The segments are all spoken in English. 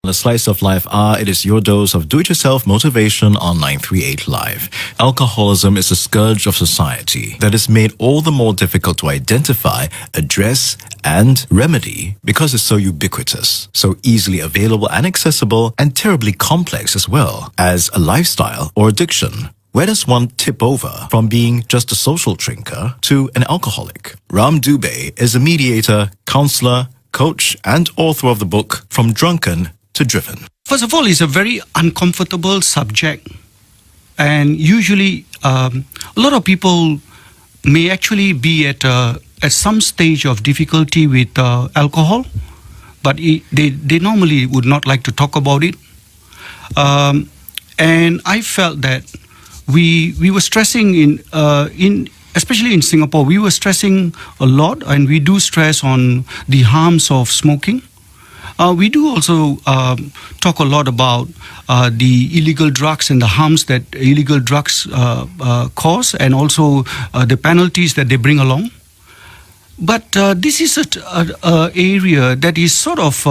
A Slice of Life it is your dose of do-it-yourself motivation on 938 Live. Alcoholism is a scourge of society that is made all the more difficult to identify, address, and remedy because it's so ubiquitous, so easily available and accessible, and terribly complex as well as a lifestyle or addiction. Where does one tip over from being just a social drinker to an alcoholic? Ram Dubey is a mediator, counsellor, coach, and author of the book From Drunken to Driven. First of all, it's a very uncomfortable subject, and usually a lot of people may actually be at some stage of difficulty with alcohol, but they normally would not like to talk about it. And I felt that we were stressing especially in Singapore, we were stressing a lot, and we do stress on the harms of smoking. We do also talk a lot about the illegal drugs and the harms that illegal drugs cause, and also the penalties that they bring along. But this is an area that is sort of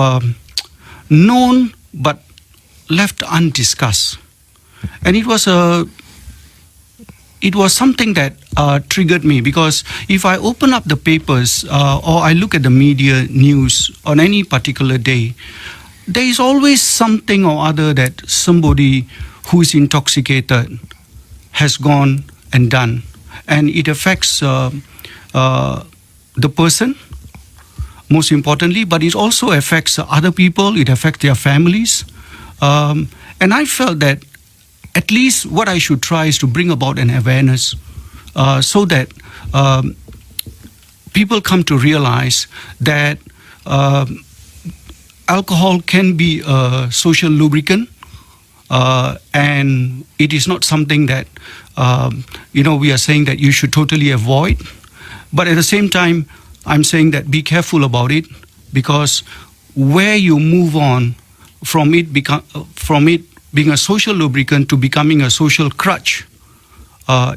known but left undiscussed. And it was something that triggered me, because if I open up the papers or I look at the media news on any particular day, there is always something or other that somebody who is intoxicated has gone and done. And it affects the person, most importantly, but it also affects other people, it affects their families. And I felt that at least what I should try is to bring about an awareness so that people come to realize that alcohol can be a social lubricant, and it is not something that we are saying that you should totally avoid. But at the same time, I'm saying that be careful about it, because where you move on from it being a social lubricant to becoming a social crutch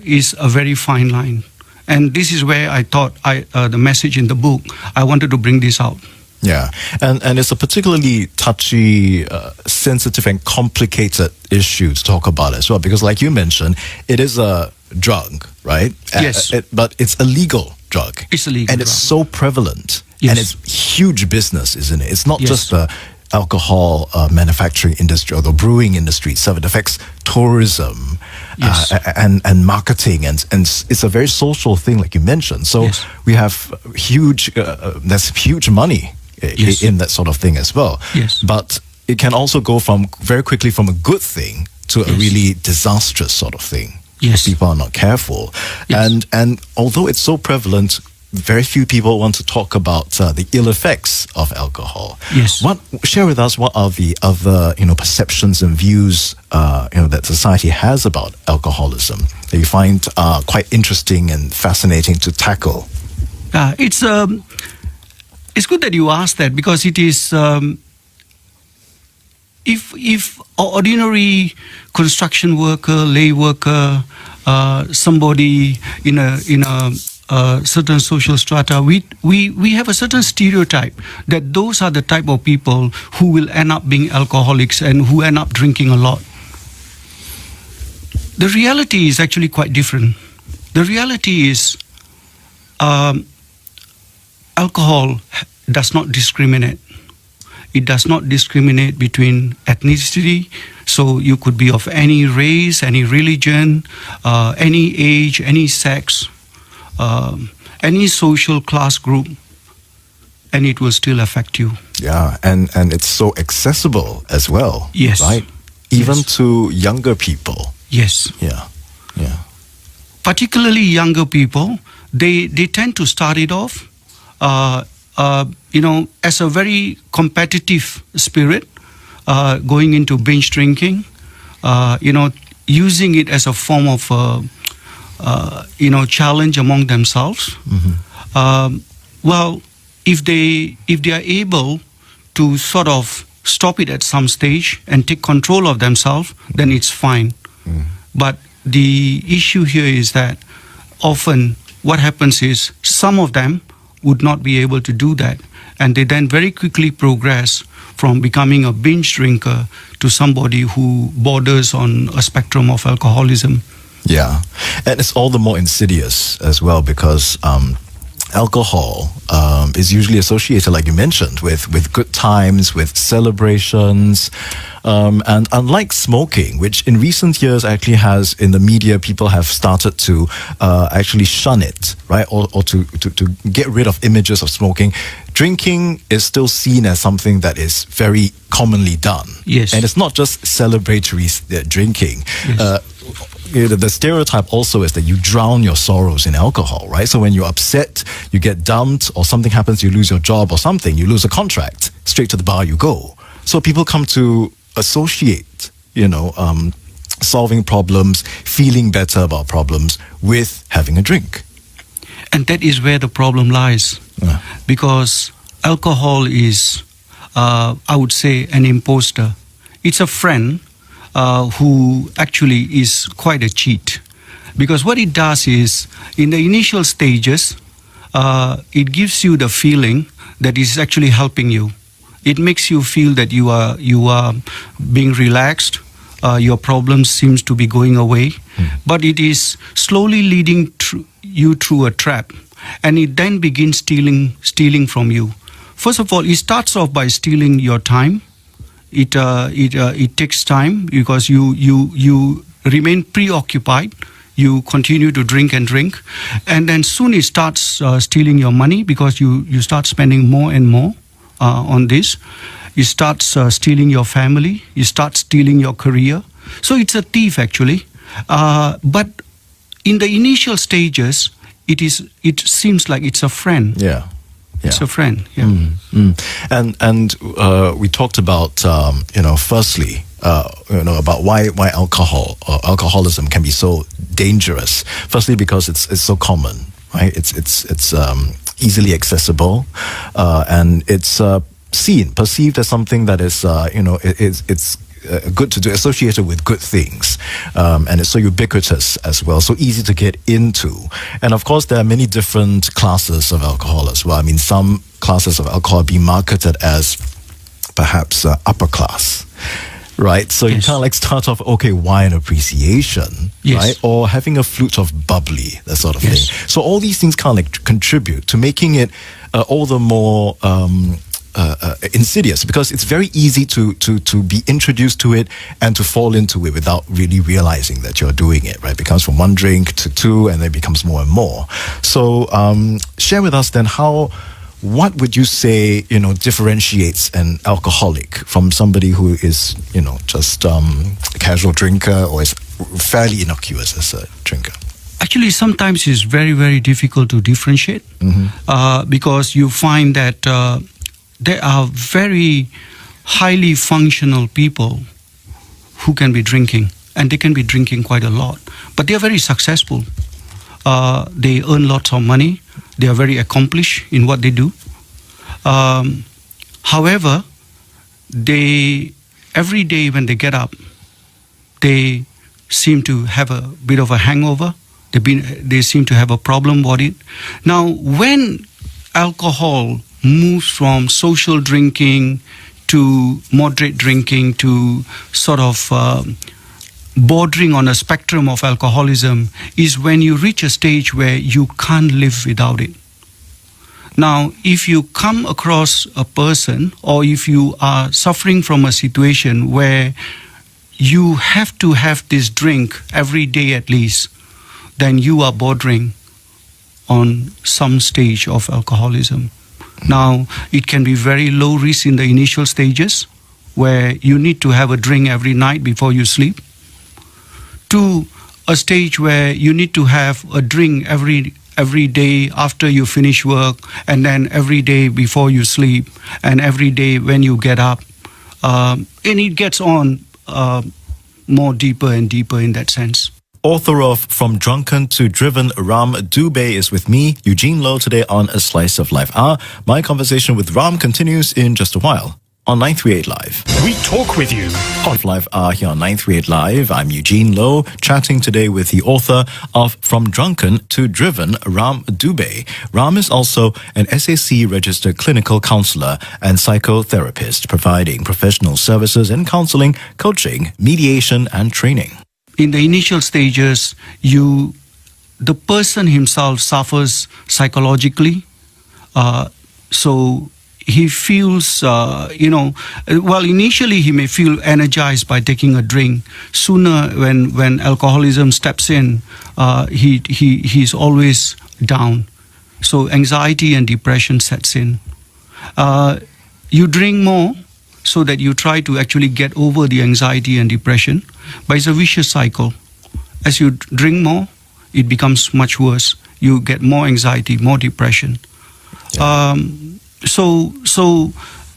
is a very fine line. And this is where I thought the message in the book, I wanted to bring this out. Yeah, and it's a particularly touchy, sensitive and complicated issue to talk about as well, because like you mentioned, it is a drug, right? Yes. But it's a legal drug. It's a legal and drug. It's so prevalent. Yes. And it's huge business, isn't it? It's not Yes. just the alcohol manufacturing industry or the brewing industry itself. It affects tourism. Yes. And marketing, and it's a very social thing, like you mentioned. So Yes. we have there's huge money Yes. in that sort of thing as well. Yes. But it can also go very quickly from a good thing to a really disastrous sort of thing. Yes. If people are not careful. Yes. And although it's so prevalent, very few people want to talk about the ill effects of alcohol. Yes. Share with us what are the other perceptions and views that society has about alcoholism that you find quite interesting and fascinating to tackle. It's good that you asked that, because it is if an ordinary construction worker, lay worker, somebody in a certain social strata, we have a certain stereotype that those are the type of people who will end up being alcoholics and who end up drinking a lot. The reality is actually quite different. The reality is alcohol does not discriminate. It does not discriminate between ethnicity, so you could be of any race, any religion, any age, any sex, any social class group, and it will still affect you. Yeah, and it's so accessible as well. Yes. Right? Even Yes. to younger people. Yes. Yeah. Particularly younger people, they tend to start it off, as a very competitive spirit, going into binge drinking, using it as a form of, challenge among themselves. Mm-hmm. Well, if they are able to sort of stop it at some stage and take control of themselves, then it's fine. Mm. But the issue here is that often what happens is some of them would not be able to do that. and they then very quickly progress from becoming a binge drinker to somebody who borders on a spectrum of alcoholism. Yeah, and it's all the more insidious as well because alcohol is usually associated, like you mentioned, with good times, with celebrations, and unlike smoking, which in recent years actually has, in the media, people have started to actually shun it, right, or to get rid of images of smoking. Drinking is still seen as something that is very commonly done. Yes. And it's not just celebratory drinking. Yes. The stereotype also is that you drown your sorrows in alcohol, right? So when you're upset, you get dumped, or something happens, you lose your job or something, you lose a contract, straight to the bar you go. So people come to associate, solving problems, feeling better about problems with having a drink. And that is where the problem lies. Because alcohol is, I would say, an imposter. It's a friend who actually is quite a cheat. Because what it does is, in the initial stages, it gives you the feeling that it's actually helping you. It makes you feel that you are being relaxed, your problems seems to be going away, but it is slowly leading you through a trap, and it then begins stealing from you. First of all, it starts off by stealing your time. It takes time because you remain preoccupied. You continue to drink, and then soon it starts stealing your money because you start spending more and more on this. It starts stealing your family. You start stealing your career. So it's a thief actually. But in the initial stages, it seems like it's a friend. Yeah. It's a friend. Yeah. And we talked about firstly about why alcoholism can be so dangerous. Firstly, because it's so common, right? It's easily accessible, and it's perceived as something that is it's good to do, associated with good things, and it's so ubiquitous as well, so easy to get into. And of course, there are many different classes of alcohol as well. I mean, some classes of alcohol being marketed as perhaps upper class, right? So you kind of like start off, okay, wine appreciation, right? Or having a flute of bubbly, that sort of thing. So all these things kind of like contribute to making it all the more insidious, because it's very easy to be introduced to it and to fall into it without really realizing that you're doing it, right? It becomes from one drink to two, and then it becomes more and more. So share with us then what would you say, differentiates an alcoholic from somebody who is, just a casual drinker or is fairly innocuous as a drinker? Actually, sometimes it's very, very difficult to differentiate because you find that there are very highly functional people who can be drinking, and they can be drinking quite a lot, but they are very successful. They earn lots of money. They are very accomplished in what they do. However, every day when they get up, they seem to have a bit of a hangover. They seem to have a problem with it. Now, when alcohol moves from social drinking to moderate drinking to sort of bordering on a spectrum of alcoholism, is when you reach a stage where you can't live without it. Now, if you come across a person, or if you are suffering from a situation where you have to have this drink every day at least, then you are bordering on some stage of alcoholism. Now, it can be very low risk in the initial stages, where you need to have a drink every night before you sleep, to a stage where you need to have a drink every day after you finish work, and then every day before you sleep, and every day when you get up. And it gets on more deeper and deeper in that sense. Author of From Drunken to Driven, Ram Dubey is with me, Eugene Loh, today on A Slice of Life. My conversation with Ram continues in just a while. on 938 Live. We talk with you on Live here on 938 Live. I'm Eugene Loh, chatting today with the author of From Drunken to Driven, Ram Dubey. Ram is also an SAC registered clinical counsellor and psychotherapist, providing professional services in counselling, coaching, mediation, and training. In the initial stages, the person himself suffers psychologically, so he feels, initially he may feel energized by taking a drink. Sooner, when alcoholism steps in, he's always down. So anxiety and depression sets in. You drink more so that you try to actually get over the anxiety and depression, but it's a vicious cycle. As you drink more, it becomes much worse. You get more anxiety, more depression. Yeah. So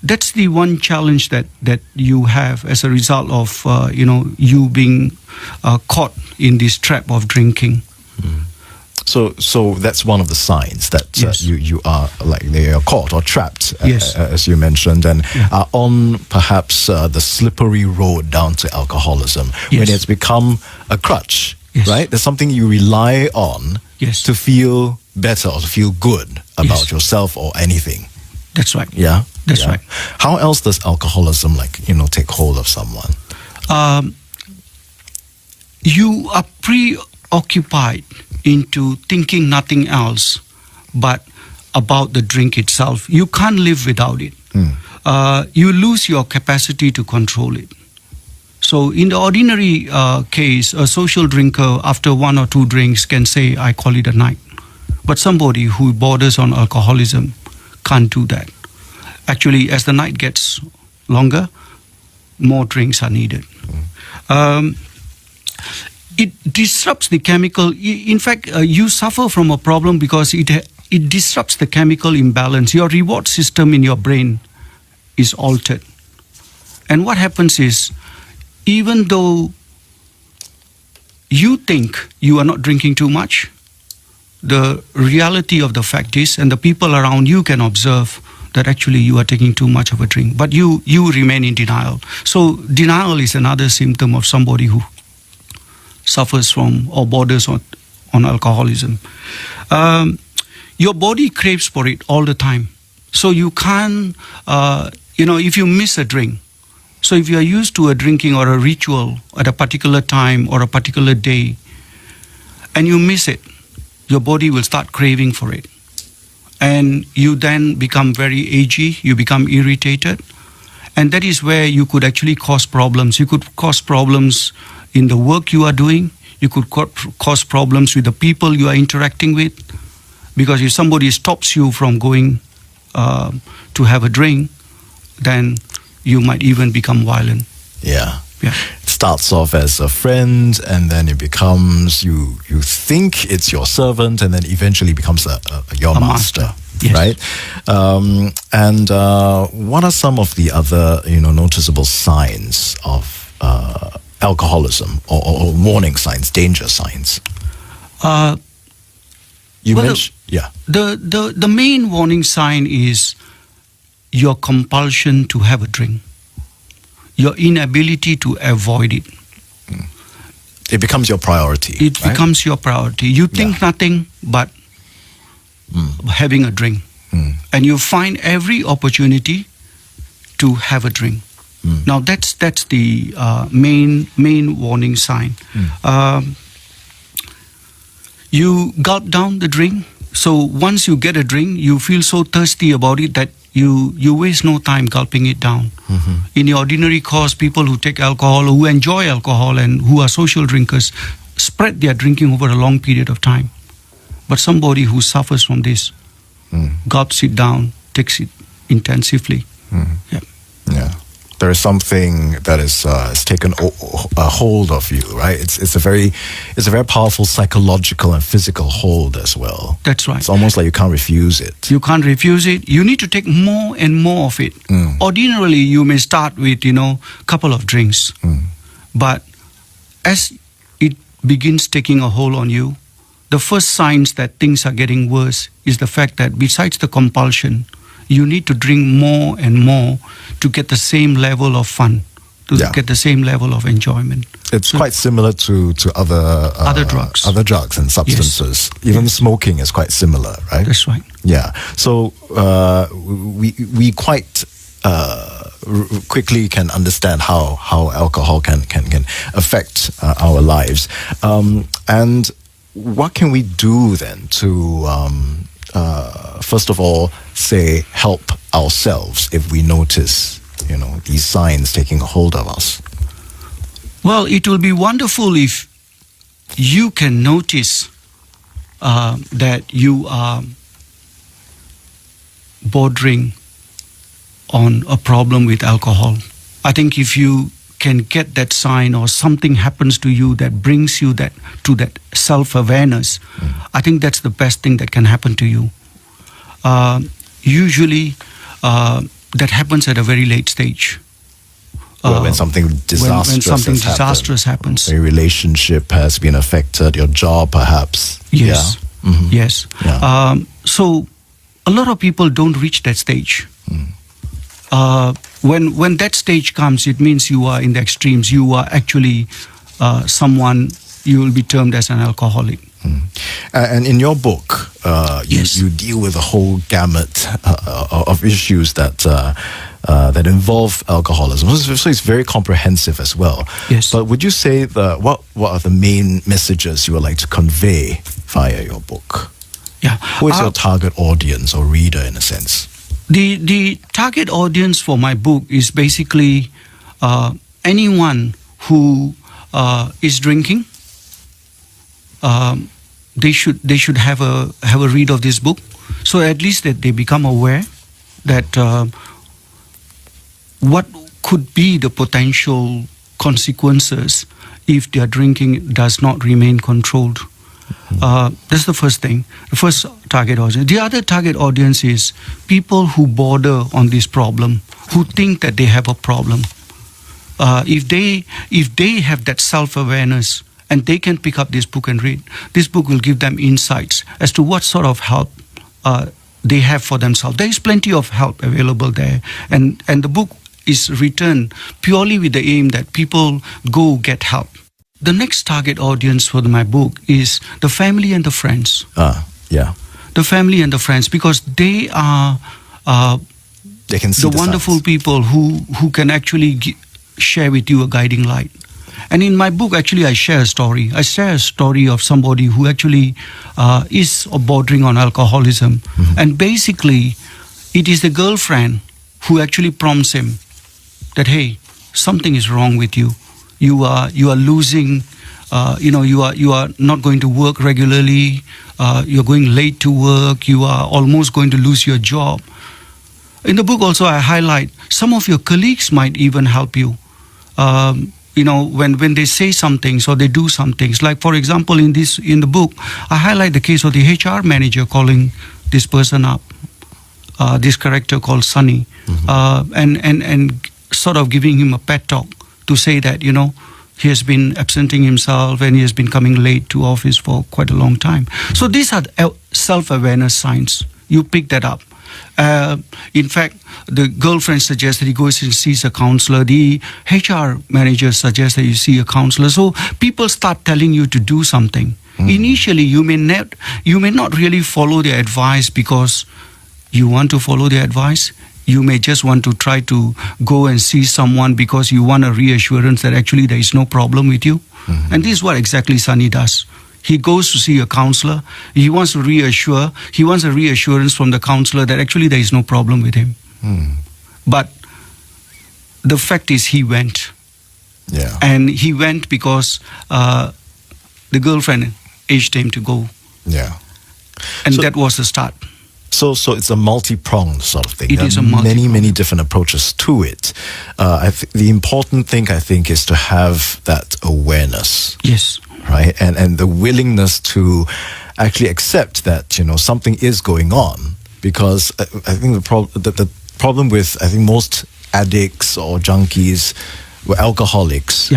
that's the one challenge that you have as a result of you being caught in this trap of drinking. So that's one of the signs that Yes. you are caught or trapped, Yes. as you mentioned, and Yeah. are on perhaps the slippery road down to alcoholism, when Yes. it's become a crutch, Yes. right? There's something you rely on Yes. to feel better or to feel good about Yes. yourself or anything. That's right. Yeah, That's Yeah. right. How else does alcoholism take hold of someone? You are preoccupied into thinking nothing else but about the drink itself. You can't live without it. You lose your capacity to control it. So in the ordinary case, a social drinker after one or two drinks can say, I call it a night. But somebody who borders on alcoholism can't do that. Actually, as the night gets longer, more drinks are needed. It disrupts the chemical. In fact, you suffer from a problem because it disrupts the chemical imbalance. Your reward system in your brain is altered. And what happens is, even though you think you are not drinking too much, the reality of the fact is, and the people around you can observe, that actually you are taking too much of a drink, but you remain in denial. So denial is another symptom of somebody who suffers from or borders on alcoholism. Your body craves for it all the time. So you can't, if you miss a drink, so if you are used to a drinking or a ritual at a particular time or a particular day, and you miss it, your body will start craving for it. And you then become very agey, you become irritated. And that is where you could actually cause problems. You could cause problems in the work you are doing. You could cause problems with the people you are interacting with. Because if somebody stops you from going to have a drink, then you might even become violent. Yeah. Yeah. It starts off as a friend, and then it becomes you think it's your servant, and then eventually becomes your master. Yes. Right? And what are some of the other noticeable signs of alcoholism, or warning signs, danger signs? You mentioned, yeah. The main warning sign is your compulsion to have a drink, your inability to avoid it. It becomes your priority. It right? becomes your priority. You think nothing but having a drink. And you find every opportunity to have a drink. Now that's the main warning sign. You gulp down the drink. So once you get a drink, you feel so thirsty about it that you waste no time gulping it down. In the ordinary course, people who take alcohol, who enjoy alcohol and who are social drinkers, spread their drinking over a long period of time. But somebody who suffers from this gulps it down, takes it intensively. Yeah. There is something that is has taken a hold of you, right? It's a very powerful psychological and physical hold as well. That's right. It's almost like you can't refuse it. You can't refuse it. You need to take more and more of it. Ordinarily, you may start with, a couple of drinks. But as it begins taking a hold on you, the first signs that things are getting worse is the fact that besides the compulsion, you need to drink more and more to get the same level of fun, to get the same level of enjoyment. It's quite similar to other drugs and substances. Yes. Even smoking is quite similar, right? That's right. Yeah. So we quite quickly can understand how alcohol can affect our lives. And what can we do then to first of all, say, help ourselves if we notice, these signs taking hold of us? Well, it will be wonderful if you can notice that you are bordering on a problem with alcohol. I think if you can get that sign or something happens to you that brings you to that self-awareness, I think that's the best thing that can happen to you. Usually, that happens at a very late stage. When something disastrous happens. A relationship has been affected, your job perhaps. Yes. Yeah. Mm-hmm. Yes. Yeah. So a lot of people don't reach that stage. When that stage comes, it means you are in the extremes. You are actually someone, you will be termed as an alcoholic. And in your book, you deal with a whole gamut of issues that involve alcoholism. So it's very comprehensive as well. Yes. But would you say what are the main messages you would like to convey via your book? Yeah. Who is your target audience or reader in a sense? The target audience for my book is basically anyone who is drinking. They should have a read of this book, so at least that they become aware that what could be the potential consequences if their drinking does not remain controlled. That's the first thing, the first target audience. The other target audience is people who border on this problem, who think that they have a problem. If they have that self-awareness and they can pick up this book and read, this book will give them insights as to what sort of help they have for themselves. There is plenty of help available there, and the book is written purely with the aim that people go get help. The next target audience for my book is the family and the friends. The family and the friends, because they are they can see the wonderful signs. people who can actually share with you a guiding light. And in my book, actually, I share a story. I share a story of somebody who actually is bordering on alcoholism. And basically, it is the girlfriend who actually prompts him that, hey, something is wrong with you. You are losing, you are not going to work regularly. You're going late to work. You are almost going to lose your job. In the book also, I highlight some of your colleagues might even help you. When they say some things or they do some things. Like, for example, in the book, I highlight the case of the HR manager calling this person up, this character called Sunny, and sort of giving him a pep talk to say that, he has been absenting himself and he has been coming late to office for quite a long time. So these are self-awareness signs. You pick that up. In fact, the girlfriend suggests that he goes and sees a counselor. The HR manager suggests that you see a counselor. So people start telling you to do something. Initially, you may not really follow their advice because you want to follow their advice. You may just want to try to go and see someone because you want a reassurance that actually there is no problem with you. And this is what exactly Sunny does. He goes to see a counselor. He wants a reassurance from the counselor that actually there is no problem with him. But the fact is he went. Yeah. And he went because the girlfriend urged him to go. Yeah. And that was the start. So it's a multi-pronged sort of thing. It is a many different approaches to it. The important thing, I think, is to have that awareness. Yes. Right? And the willingness to actually accept that, something is going on. Because I think the problem with, I think, most addicts or junkies, alcoholics,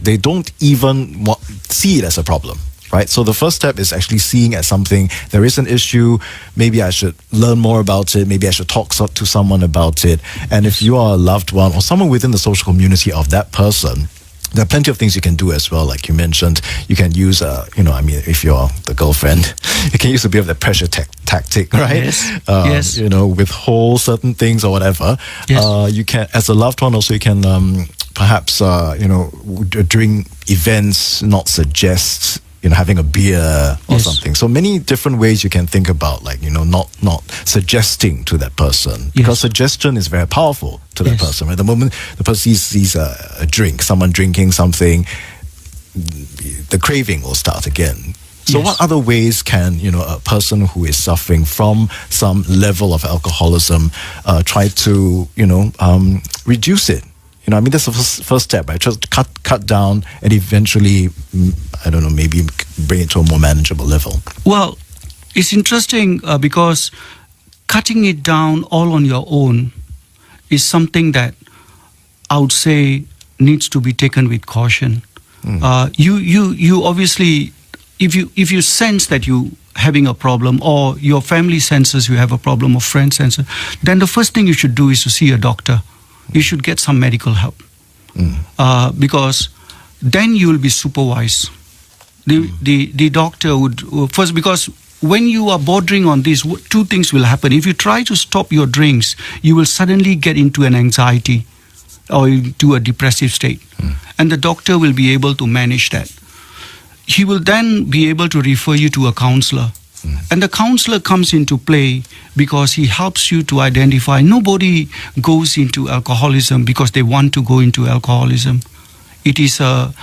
they don't even see it as a problem. right? So the first step is actually seeing as something, there is an issue, maybe I should learn more about it, maybe I should talk to someone about it. And if you are a loved one or someone within the social community of that person, there are plenty of things you can do as well. Like you mentioned, you can use, if you're the girlfriend, you can use a bit of the pressure tactic, right? Yes. Yes. Withhold certain things or whatever. Yes. You can, as a loved one, also you can perhaps, during events, not suggest having a beer or something. So many different ways you can think about, like, not suggesting to that person. Because suggestion is very powerful to that person, right? The moment the person sees a drink, someone drinking something, the craving will start again. So what other ways can, a person who is suffering from some level of alcoholism try to, reduce it? That's the first step, right? Just cut down and eventually, maybe bring it to a more manageable level. Well, it's interesting because cutting it down all on your own is something that I would say needs to be taken with caution. You obviously, if you sense that you having a problem, or your family senses you have a problem, or friends sense, then the first thing you should do is to see a doctor. You should get some medical help because then you will be supervised. The doctor would first, because when you are bordering on this, two things will happen. If you try to stop your drinks, you will suddenly get into an anxiety or into a depressive state, and the doctor will be able to manage that. He will then be able to refer you to a counselor. And the counselor comes into play because he helps you to identify. Nobody goes into alcoholism because they want to go into alcoholism. It is a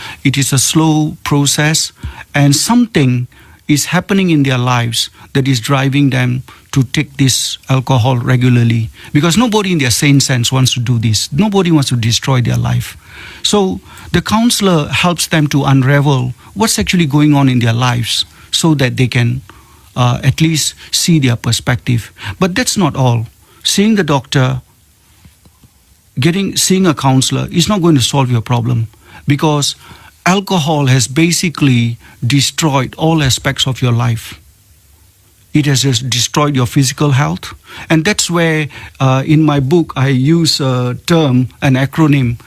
slow process, and something is happening in their lives that is driving them to take this alcohol regularly. Because nobody in their sane sense wants to do this. Nobody wants to destroy their life. So the counselor helps them to unravel what's actually going on in their lives so that they can at least see their perspective. But that's not all. Seeing the doctor, seeing a counselor is not going to solve your problem, because alcohol has basically destroyed all aspects of your life. It has just destroyed your physical health. And that's where in my book I use a term, an acronym,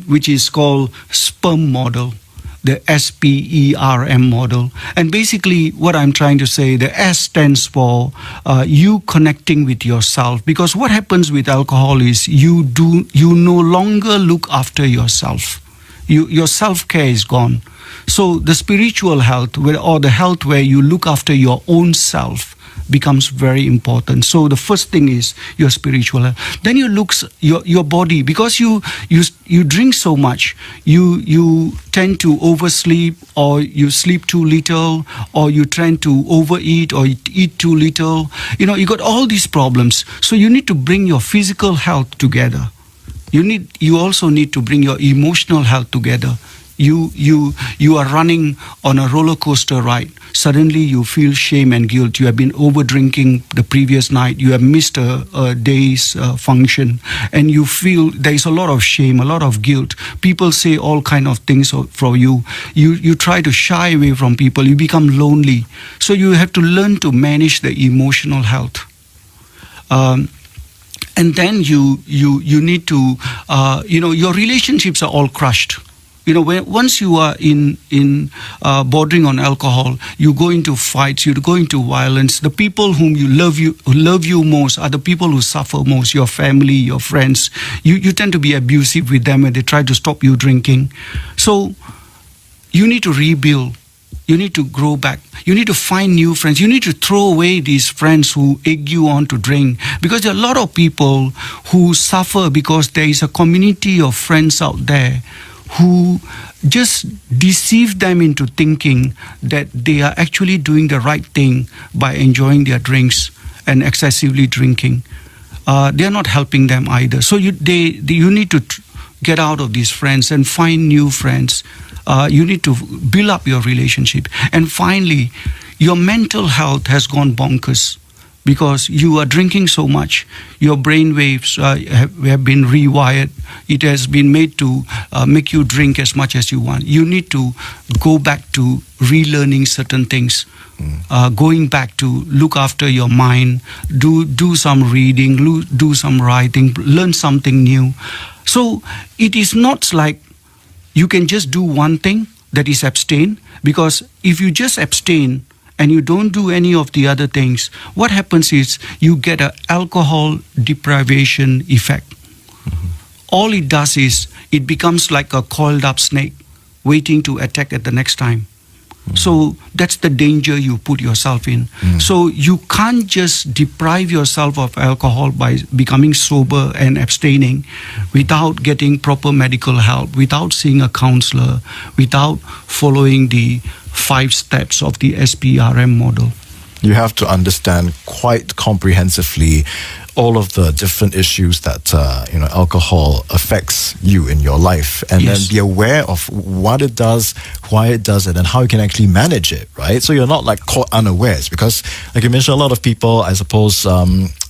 which is called SPERM model. The SPERM model. And basically what I'm trying to say, the S stands for you connecting with yourself. Because what happens with alcohol is you no longer look after yourself. Your self-care is gone. So the spiritual health, or the health where you look after your own self, becomes very important. So the first thing is your spiritual health. Then your body, because you drink so much, you tend to oversleep, or you sleep too little, or you tend to overeat, or eat too little. You got all these problems. So you need to bring your physical health together. You also need to bring your emotional health together. You are running on a roller coaster ride. Suddenly you feel shame and guilt. You have been over drinking the previous night. You have missed a day's function, and you feel there is a lot of shame, a lot of guilt. People say all kind of things for you. You try to shy away from people. You become lonely. So you have to learn to manage the emotional health. And then you need to, your relationships are all crushed. Once you are in bordering on alcohol, you go into fights, you go into violence. The people who love you most are the people who suffer most, your family, your friends. You tend to be abusive with them and they try to stop you drinking. So you need to rebuild. You need to grow back. You need to find new friends. You need to throw away these friends who egg you on to drink. Because there are a lot of people who suffer because there is a community of friends out there who just deceive them into thinking that they are actually doing the right thing by enjoying their drinks and excessively drinking. They are not helping them either. So you need to get out of these friends and find new friends. You need to build up your relationship. And finally, your mental health has gone bonkers. because you are drinking so much. Your brain waves have been rewired. It has been made to make you drink as much as you want. You need to go back to relearning certain things, going back to look after your mind, do some reading, do some writing, learn something new. So it is not like you can just do one thing, that is abstain, because if you just abstain and you don't do any of the other things, what happens is you get an alcohol deprivation effect. All it does is it becomes like a coiled up snake waiting to attack at the next time. So that's the danger you put yourself in. So you can't just deprive yourself of alcohol by becoming sober and abstaining without getting proper medical help, without seeing a counselor, without following the 5 steps of the SPRM model. You have to understand quite comprehensively all of the different issues that alcohol affects you in your life, and then be aware of what it does, why it does it, and how you can actually manage it, right? So you're not like caught unawares, because like you mentioned, a lot of people, I suppose,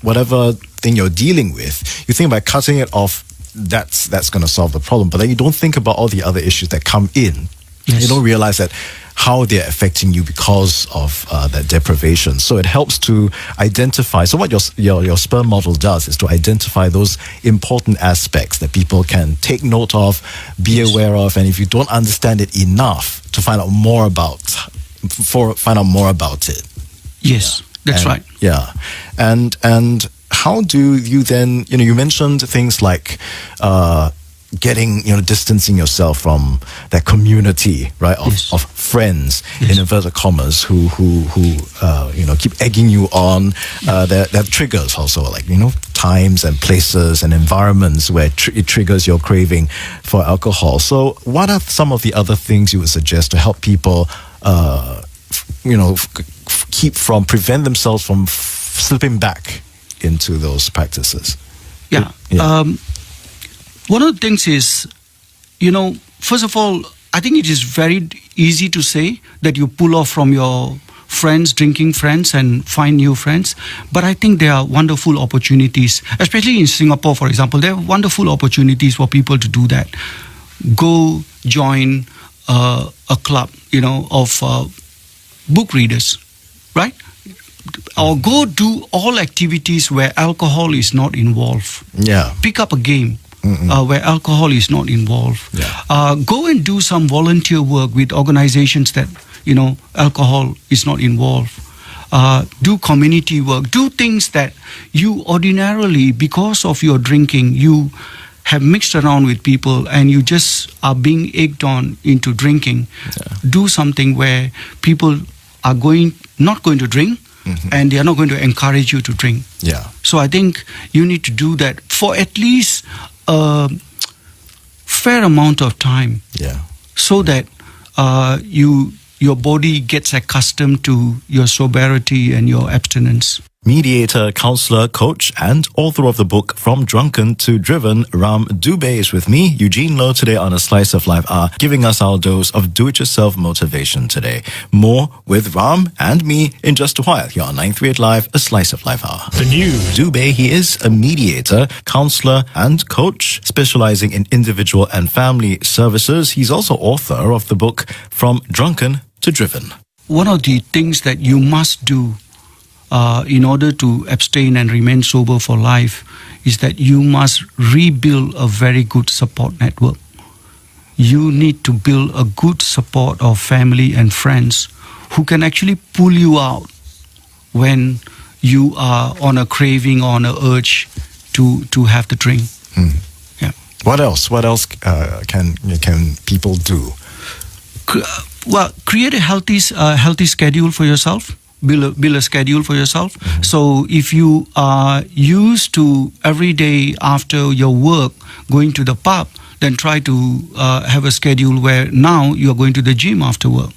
whatever thing you're dealing with, you think by cutting it off, that's going to solve the problem, but then you don't think about all the other issues that come in. You don't realize that how they're affecting you because of that deprivation. So it helps to identify. So what your SPUR model does is to identify those important aspects that people can take note of, be aware of, and if you don't understand it enough, to find out more about it. Yes, that's right. Yeah, and how do you then? You mentioned things like getting, distancing yourself from that community, right, of friends, in inverted commas, who keep egging you on. That triggers also, like, times and places and environments where it triggers your craving for alcohol. So what are some of the other things you would suggest to help people, prevent themselves from slipping back into those practices? One of the things is, first of all, I think it is very easy to say that you pull off from your friends, drinking friends, and find new friends. But I think there are wonderful opportunities, especially in Singapore, for example. There are wonderful opportunities for people to do that. Go join a club, of book readers, right? Or go do all activities where alcohol is not involved. Yeah. Pick up a game. Where alcohol is not involved. Go and do some volunteer work with organizations that, alcohol is not involved. Do community work. Do things that you ordinarily, because of your drinking, you have mixed around with people and you just are being egged on into drinking. Do something where people are not going to drink, and they are not going to encourage you to drink. So I think you need to do that for at least a fair amount of time, so that your body gets accustomed to your sobriety and your abstinence. Mediator, counselor, coach, and author of the book From Drunken to Driven, Ram Dubey is with me, Eugene Loh, today on A Slice of Life Hour, giving us our dose of do-it-yourself motivation today. More with Ram and me in just a while here on 938 Live, A Slice of Life Hour. The news. Dubey, he is a mediator, counselor, and coach, specializing in individual and family services. He's also author of the book From Drunken to Driven. One of the things that you must do in order to abstain and remain sober for life is that you must rebuild a very good support network. You need to build a good support of family and friends who can actually pull you out when you are on a craving or on an urge to have the drink. What else? What else can people do? Well, create a healthy schedule for yourself. Build a schedule for yourself. So if you are used to every day after your work going to the pub, then try to have a schedule where now you are going to the gym after work.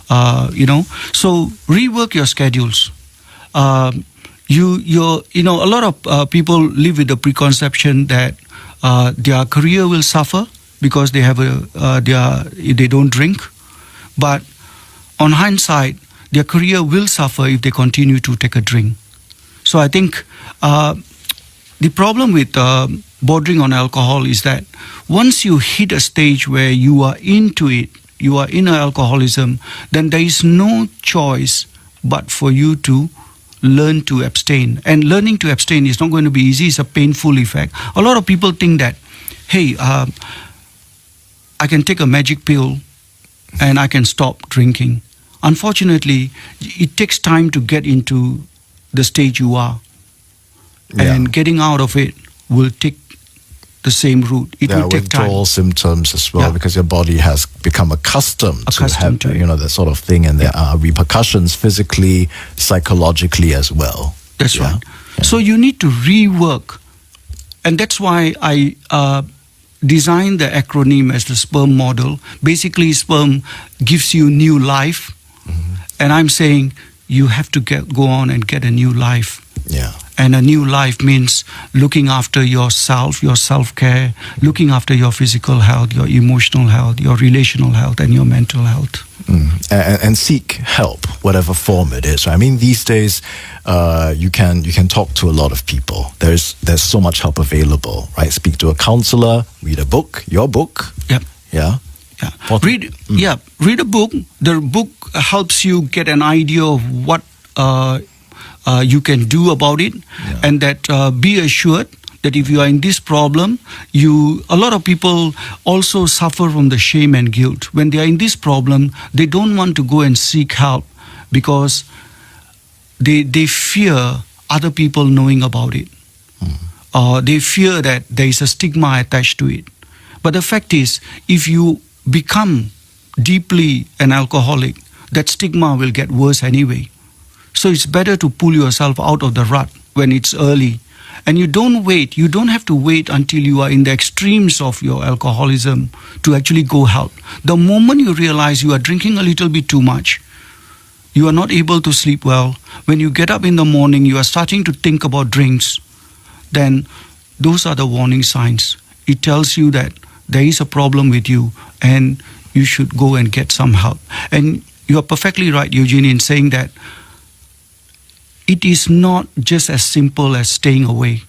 So rework your schedules. A lot of people live with the preconception that their career will suffer because they don't drink. But on hindsight, their career will suffer if they continue to take a drink. So I think the problem with bordering on alcohol is that once you hit a stage where you are into it, you are in alcoholism, then there is no choice but for you to learn to abstain. And learning to abstain is not going to be easy. It's a painful effect. A lot of people think that, hey, I can take a magic pill and I can stop drinking. Unfortunately, it takes time to get into the stage you are. Yeah. And getting out of it will take the same route. It will take time. Withdrawal symptoms as well, because your body has become accustomed to it. That sort of thing, and there are repercussions physically, psychologically as well. That's right. Yeah. So you need to rework, and that's why I designed the acronym as the SPERM model. Basically, SPERM gives you new life, and I'm saying you have to go on and get a new life. Yeah. And a new life means looking after yourself, your self-care, looking after your physical health, your emotional health, your relational health, and your mental health. And seek help, whatever form it is. I mean, these days, you can talk to a lot of people. There's so much help available, right? Speak to a counsellor, read a book, your book. Yep. Yeah. Yeah. Read a book. The book helps you get an idea of what you can do about it, and that be assured that if you are in this problem, a lot of people also suffer from the shame and guilt. When they are in this problem, they don't want to go and seek help because they fear other people knowing about it. They fear that there is a stigma attached to it. But the fact is, if you become deeply an alcoholic, that stigma will get worse anyway. So it's better to pull yourself out of the rut when it's early. And you don't have to wait until you are in the extremes of your alcoholism to actually go help. The moment you realize you are drinking a little bit too much, you are not able to sleep well, when you get up in the morning, you are starting to think about drinks, then those are the warning signs. It tells you that there is a problem with you and you should go and get some help. And you are perfectly right, Eugene, in saying that it is not just as simple as staying away.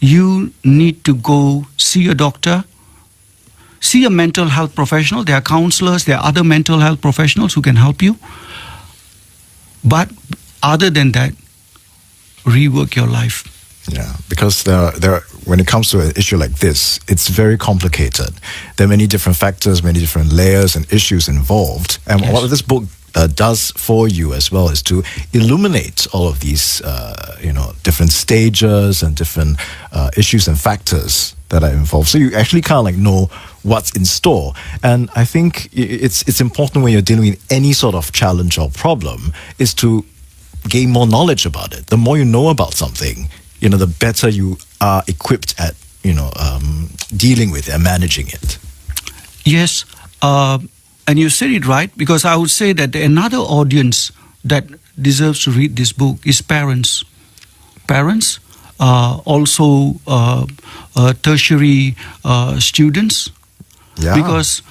You need to go see a doctor, see a mental health professional. There are counselors, there are other mental health professionals who can help you. But other than that, rework your life. Yeah, because when it comes to an issue like this, it's very complicated. There are many different factors, many different layers and issues involved. And what this book does for you as well is to illuminate all of these, different stages and different issues and factors that are involved. So you actually kind of like know what's in store. And I think it's important when you're dealing with any sort of challenge or problem is to gain more knowledge about it. The more you know about something, the better you are equipped at, dealing with it and managing it. Yes. And you said it right, because I would say that another audience that deserves to read this book is parents. Parents, also tertiary students. Yeah. Because,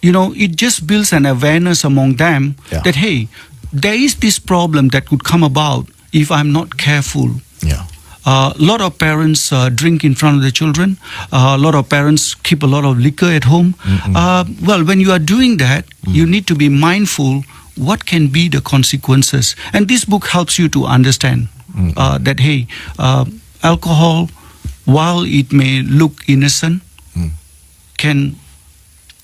it just builds an awareness among them that, hey, there is this problem that could come about if I'm not careful. Yeah. A lot of parents drink in front of the children. A lot of parents keep a lot of liquor at home. Well, when you are doing that, you need to be mindful what can be the consequences. And this book helps you to understand that, hey, alcohol, while it may look innocent, can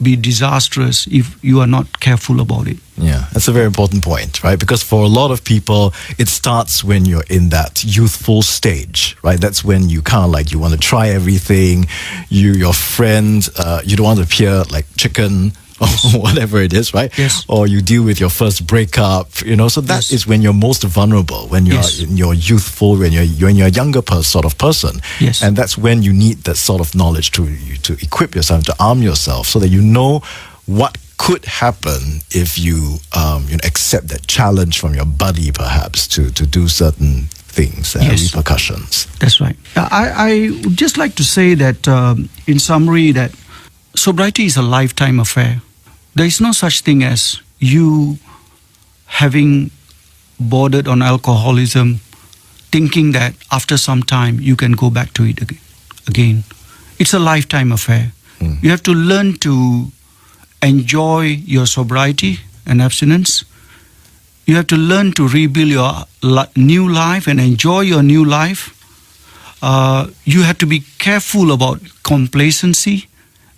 be disastrous if you are not careful about it. Yeah, that's a very important point, right? Because for a lot of people, it starts when you're in that youthful stage, right? That's when you kind of like, you want to try everything. Your friend, you don't want to appear like chicken or whatever it is, right? Yes. Or you deal with your first breakup, so that is when you're most vulnerable, when you're in your youthful, when you're in your younger sort of person. Yes. And that's when you need that sort of knowledge to equip yourself, to arm yourself, so that you know what could happen if you accept that challenge from your buddy, perhaps, to do certain things and repercussions. That's right. I would just like to say that, in summary, that sobriety is a lifetime affair. There is no such thing as you having bordered on alcoholism thinking that after some time you can go back to it again. It's a lifetime affair. You have to learn to enjoy your sobriety and abstinence. You have to learn to rebuild your new life and enjoy your new life. You have to be careful about complacency,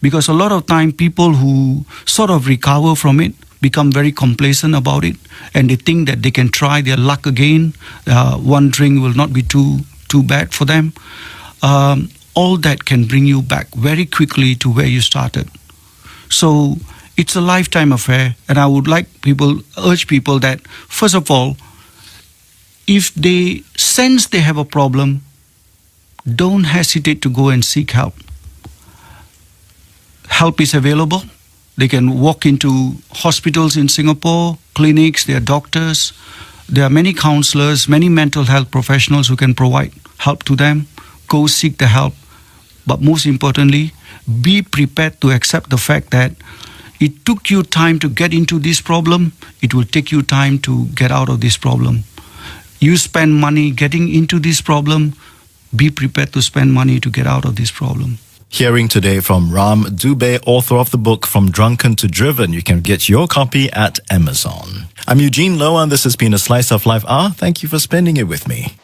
because a lot of time people who sort of recover from it become very complacent about it, and they think that they can try their luck again. One drink will not be too bad for them. All that can bring you back very quickly to where you started. So it's a lifetime affair, and I would urge people that, first of all, if they sense they have a problem, don't hesitate to go and seek help. Help is available. They can walk into hospitals in Singapore, clinics, there are doctors, there are many counselors, many mental health professionals who can provide help to them. Go seek the help. But most importantly, be prepared to accept the fact that it took you time to get into this problem. It will take you time to get out of this problem. You spend money getting into this problem. Be prepared to spend money to get out of this problem. Hearing today from Ram Dubey, author of the book From Drunken to Driven. You can get your copy at Amazon. I'm Eugene Loh, and this has been a Slice of Life Hour. Thank you for spending it with me.